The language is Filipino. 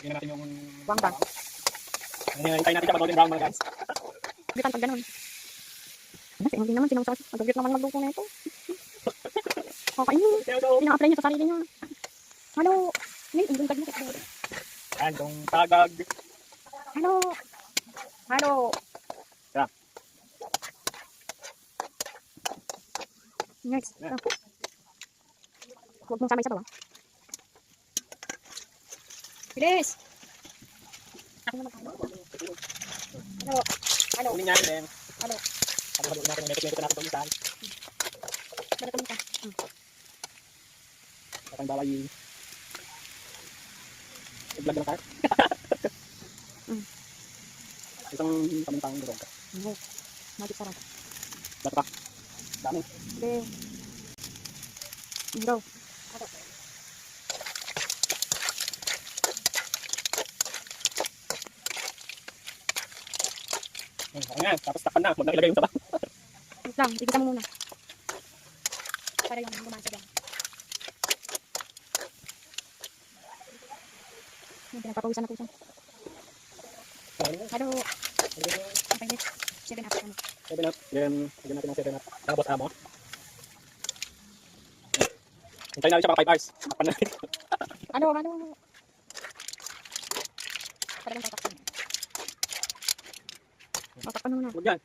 Tingnan natin yung... Bang. Hintayin natin siya mag-golden brown mga guys. Bitan pag ganun. Hindi naman sinusas. Magagit naman magluto na ito. Kakainin. Ina-apply niya sa sarili niya. Halo. Ngayon, yung tag niya. Yan, yung tagag. Halo. Halo. Yeah. Next. Yeah. Huwag mong samay sa bawang. Bilis! Ako naman. Halo. Halo. Kunin niya din. Halo. Halo-halo natin. Metik-metik natin itong isan. Balik ka. At ang bawal yung... I-vlog na kayo. Isang pamintang durog ka. Magic sarap. Ba't ka? Dami. Okay. Go. Halo. Ayan, tapos takpan na. Huwag nang ilagay yung sabaw. Wait lang, tigisan mo muna. Para yung lumasa dyan. Pinagpapawisan na po siya. Halo. Ang pangit. 7 up. 7 up. Then, lagyan natin ng 7 up. Tapos amo. Hintayin natin siya para 5 hours. Takpan natin. Halo. Para lang tatakpan. Tatakpan mo na. Huwag yan.